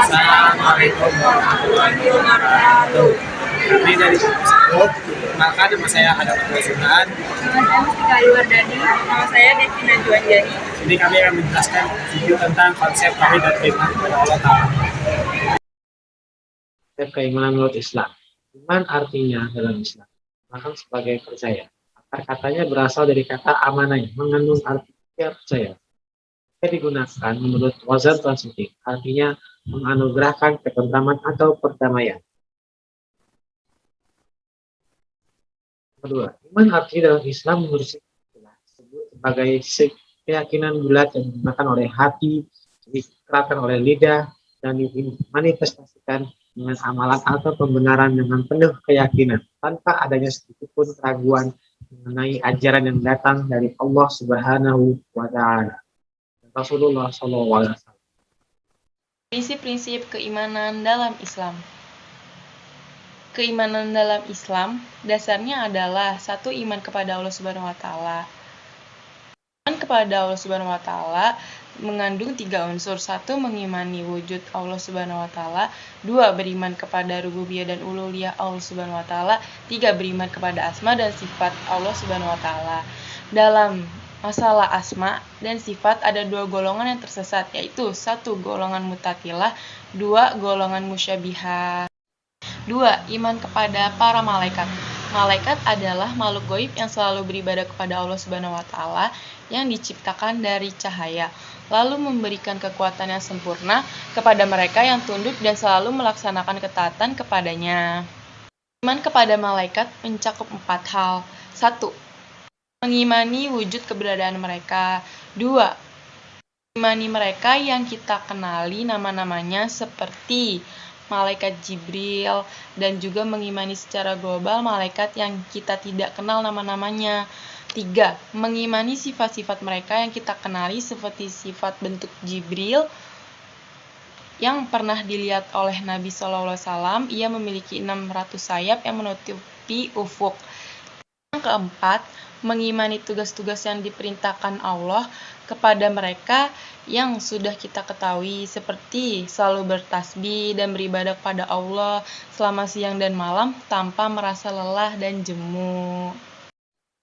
Assalamualaikum warahmatullahi wabarakatuh. Kami dari Subsgroup, maka nama saya ada Sultan. Nama saya Mustika Ayuwardani. Nama saya Devina Juanjani. Jadi kami akan menjelaskan video tentang konsep tauhid dan keimanan kepada Allah Ta'ala. Konsep keimanan menurut Islam. Iman artinya dalam Islam bahkan sebagai percaya. Akar katanya berasal dari kata amanah, mengandung arti percaya. Digunakan menurut wazan transitif, artinya menganugerahkan ketentraman atau perdamaian. Kedua, iman artinya dalam Islam menurut disebut sebagai keyakinan bulat yang digunakan oleh hati, dikerahkan oleh lidah, dan dimanifestasikan dengan amalan atau pembenaran dengan penuh keyakinan, tanpa adanya sedikitpun keraguan mengenai ajaran yang datang dari Allah Subhanahu wa Ta'ala. Rasulullah SAW. Prinsip-prinsip keimanan dalam Islam. Keimanan dalam Islam dasarnya adalah satu, iman kepada Allah Subhanahu wa Ta'ala. Iman kepada Allah Subhanahu wa Ta'ala mengandung 3 unsur. 1. Mengimani wujud Allah Subhanahu wa Ta'ala. 2. Beriman kepada rububiyah dan uluhiyah Allah Subhanahu wa Ta'ala. 3. Beriman kepada asma dan sifat Allah Subhanahu wa Ta'ala. Dalam masalah asma dan sifat ada 2 golongan yang tersesat, yaitu 1. Golongan mutatilah, 2. Golongan musyabihah. 2. Iman kepada para malaikat. Malaikat adalah makhluk gaib yang selalu beribadah kepada Allah Subhanahu wa Ta'ala yang diciptakan dari cahaya, lalu memberikan kekuatan yang sempurna kepada mereka yang tunduk dan selalu melaksanakan ketaatan kepadanya. Iman kepada malaikat mencakup 4 hal. 1. Mengimani wujud keberadaan mereka. 2. Mengimani mereka yang kita kenali nama-namanya seperti malaikat Jibril, dan juga mengimani secara global malaikat yang kita tidak kenal nama-namanya. 3. Mengimani sifat-sifat mereka yang kita kenali seperti sifat bentuk Jibril yang pernah dilihat oleh Nabi SAW. Ia memiliki 600 sayap yang menutupi ufuk. Yang keempat, mengimani tugas-tugas yang diperintahkan Allah kepada mereka yang sudah kita ketahui, seperti selalu bertasbih dan beribadah kepada Allah selama siang dan malam tanpa merasa lelah dan jemu.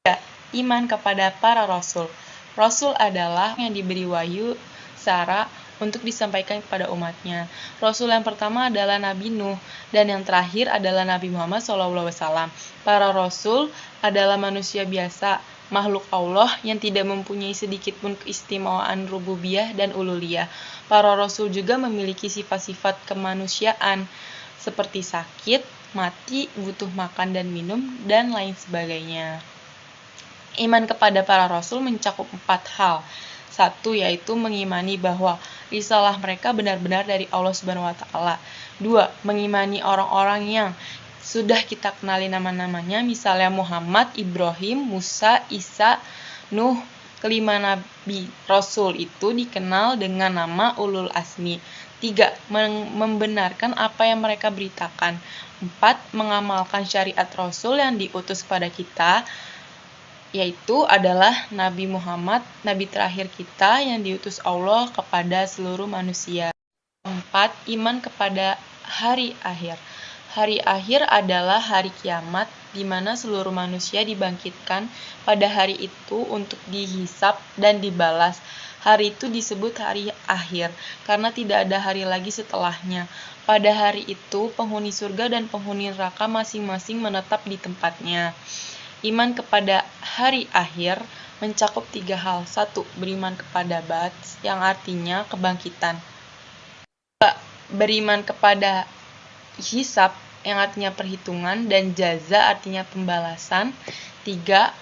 3. Iman kepada para rasul. Rasul adalah yang diberi wahyu syara untuk disampaikan kepada umatnya. Rasul yang pertama adalah Nabi Nuh, dan yang terakhir adalah Nabi Muhammad SAW. Para rasul adalah manusia biasa, makhluk Allah yang tidak mempunyai sedikit pun keistimewaan rububiyah dan uluhiyah. Para rasul juga memiliki sifat-sifat kemanusiaan seperti sakit, mati, butuh makan dan minum, dan lain sebagainya. Iman kepada para rasul mencakup 4 hal. 1. Yaitu mengimani bahwa risalah mereka benar-benar dari Allah Subhanahu wa Ta'ala. 2. Mengimani orang-orang yang sudah kita kenali nama-namanya, misalnya Muhammad, Ibrahim, Musa, Isa, Nuh. Kelima, Nabi Rasul itu dikenal dengan nama Ulul Azmi. 3. Membenarkan apa yang mereka beritakan. 4. Mengamalkan syariat Rasul yang diutus kepada kita, yaitu adalah Nabi Muhammad, Nabi terakhir kita yang diutus Allah kepada seluruh manusia. 4. Iman kepada hari akhir. Hari akhir adalah hari kiamat, di mana seluruh manusia dibangkitkan pada hari itu untuk dihisap dan dibalas. Hari itu disebut hari akhir, karena tidak ada hari lagi setelahnya. Pada hari itu, penghuni surga dan penghuni neraka masing-masing menetap di tempatnya. Iman kepada hari akhir mencakup 3 hal. 1. Beriman kepada ba'ats, yang artinya kebangkitan. 2. Beriman kepada hisab, yang artinya perhitungan, dan jaza artinya pembalasan. 3.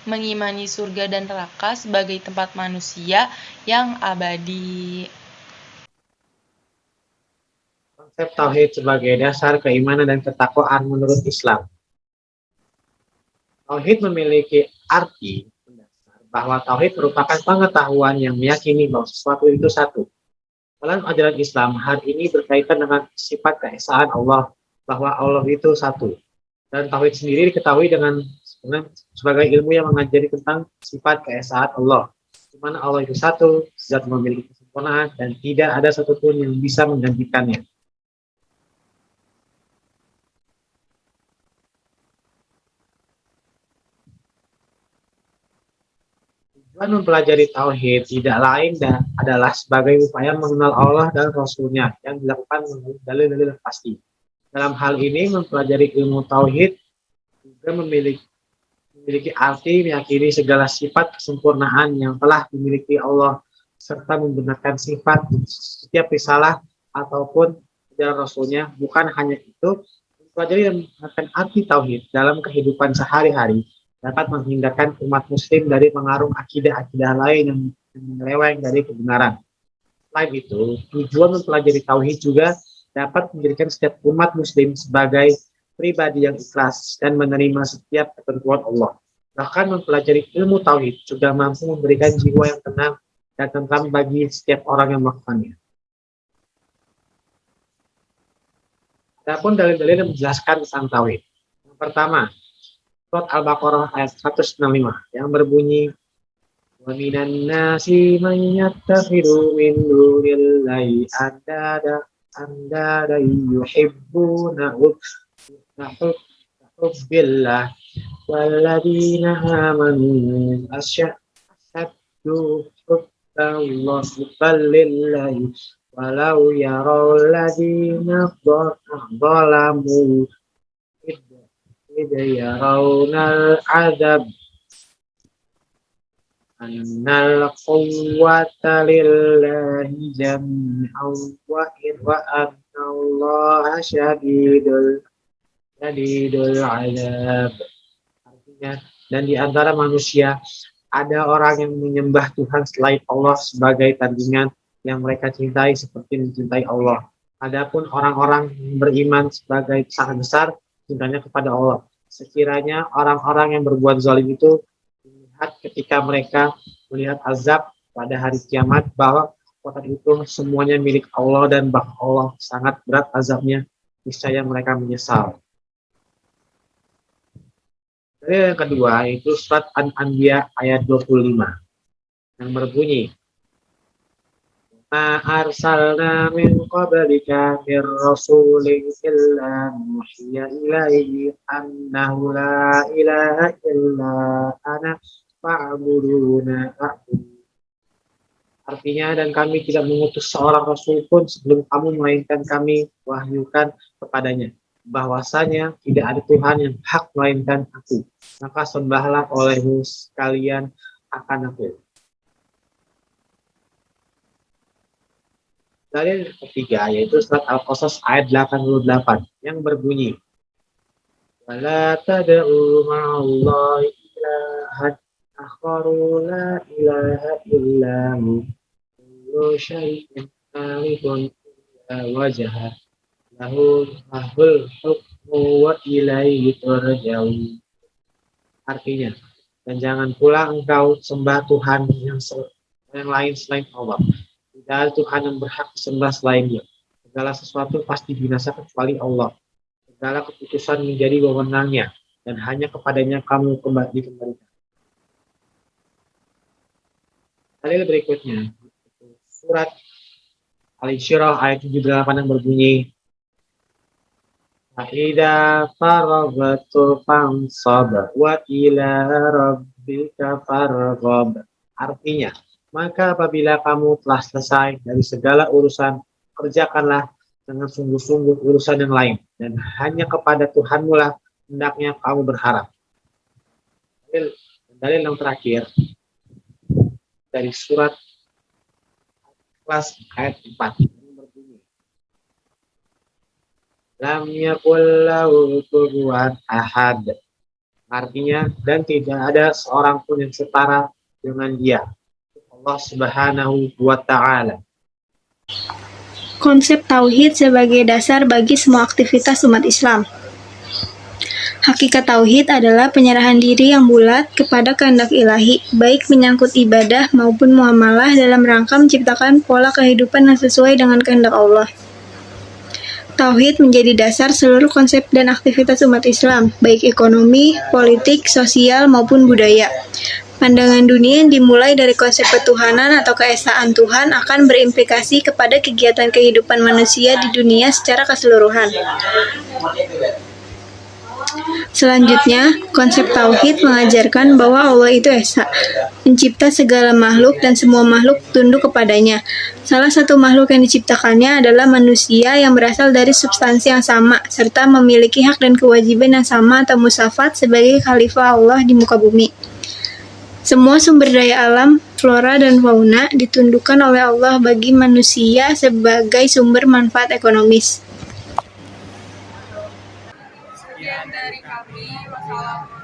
Mengimani surga dan neraka sebagai tempat manusia yang abadi. Konsep tauhid sebagai dasar keimanan dan ketakwaan menurut Islam. Tauhid memiliki arti mendasar bahwa tauhid merupakan pengetahuan yang meyakini bahwa sesuatu itu satu. Dalam ajaran Islam, hal ini berkaitan dengan sifat keesaan Allah, bahwa Allah itu satu. Dan tauhid sendiri diketahui dengan sebagai ilmu yang mengajari tentang sifat keesaan Allah, di mana Allah itu satu, zat memiliki sempurna dan tidak ada satupun yang bisa menggantikannya. Tujuan mempelajari tauhid tidak lain adalah sebagai upaya mengenal Allah dan Rasul-Nya yang dilakukan melalui dalil-dalil yang pasti. Dalam hal ini, mempelajari ilmu tauhid juga memiliki arti meyakini segala sifat kesempurnaan yang telah dimiliki Allah serta membenarkan sifat setiap risalah ataupun ajaran Rasul-Nya. Bukan hanya itu, mempelajari dan menggunakan arti tauhid dalam kehidupan sehari-hari dapat menghindarkan umat muslim dari pengaruh akidah-akidah lain yang menyeleweng dari kebenaran. Selain itu, tujuan mempelajari tauhid juga dapat menjadikan setiap umat muslim sebagai pribadi yang ikhlas dan menerima setiap ketentuan Allah. Bahkan mempelajari ilmu tauhid juga mampu memberikan jiwa yang tenang dan tentram bagi setiap orang yang melakukannya. Adapun dalil-dalil yang menjelaskan tentang tauhid. Yang pertama, Surat Al-Baqarah ayat 165 yang berbunyi wa minan nasi man yattakhidhu min dunillahi andada yuhibbuna hubbillah walladzina amanu asyaddu hubban lillahi walau yarawul ladzina dhalamu yarawna al-'adab annal quwwata lillahi jami'an wa annallaha syadidul 'adzab. Artinya, dan di antara manusia ada orang yang menyembah Tuhan selain Allah sebagai tandingan yang mereka cintai seperti mencintai Allah. Adapun orang-orang yang beriman sebagai sangat besar cintanya kepada Allah. Sekiranya orang-orang yang berbuat zalim itu melihat ketika mereka melihat azab pada hari kiamat bahwa kota itu semuanya milik Allah dan bahwa Allah sangat berat azabnya, niscaya mereka menyesal. Dan yang kedua yaitu surat An-Anbiya ayat 25 yang berbunyi ma arsalna min qablika mir rasulin illa nuhiya ilaihi annahu la ilaha illa ana fa'buduna. Artinya, dan kami tidak mengutus seorang rasul pun sebelum kamu, melainkan kami wahyukan kepadanya bahwasanya tidak ada Tuhan yang hak melainkan aku, maka sembahlah olehmu sekalian akan aku. Dalil ketiga yaitu surat Al-Qasas ayat 88 yang berbunyi wala tad'u ma'allahi ilahan akharu la ilaha illahu kullu syai'in halikun illa wajhah lahu lahul hukmu wa ilaihi turja'un. Artinya, dan jangan pula engkau sembah Tuhan yang lain selain Allah. Tidak ada Tuhan yang berhak disembah selainnya. Segala sesuatu pasti binasa kecuali Allah. Segala keputusan menjadi wewenangnya dan hanya kepadanya kamu dikembalikan. Dalil berikutnya surat Al-Insyirah ayat 78 yang berbunyi Fa'idha faragatu fansab wa ila rabbika farghab. Artinya, maka apabila kamu telah selesai dari segala urusan, kerjakanlah dengan sungguh-sungguh urusan yang lain, dan hanya kepada Tuhanmu lah hendaknya kamu berharap. Dalil yang terakhir dari surat Al-Ikhlas ayat 4 yang berbunyi lam yakul lahu kufuwan ahad. Artinya, dan tidak ada seorang pun yang setara dengan dia, Allah Subhanahu wa ta'ala. Konsep tauhid sebagai dasar bagi semua aktivitas umat Islam. Hakikat tauhid adalah penyerahan diri yang bulat kepada kehendak ilahi, baik menyangkut ibadah maupun muamalah dalam rangka menciptakan pola kehidupan yang sesuai dengan kehendak Allah. Tauhid menjadi dasar seluruh konsep dan aktivitas umat Islam, baik ekonomi, politik, sosial, maupun budaya. Pandangan dunia yang dimulai dari konsep ketuhanan atau keesaan Tuhan akan berimplikasi kepada kegiatan kehidupan manusia di dunia secara keseluruhan. Selanjutnya, konsep tauhid mengajarkan bahwa Allah itu esa, pencipta segala makhluk dan semua makhluk tunduk kepadanya. Salah satu makhluk yang diciptakannya adalah manusia yang berasal dari substansi yang sama, serta memiliki hak dan kewajiban yang sama atau musafat sebagai khalifah Allah di muka bumi. Semua sumber daya alam, flora dan fauna ditundukkan oleh Allah bagi manusia sebagai sumber manfaat ekonomis. Sekian dari kami. Wassalamualaikum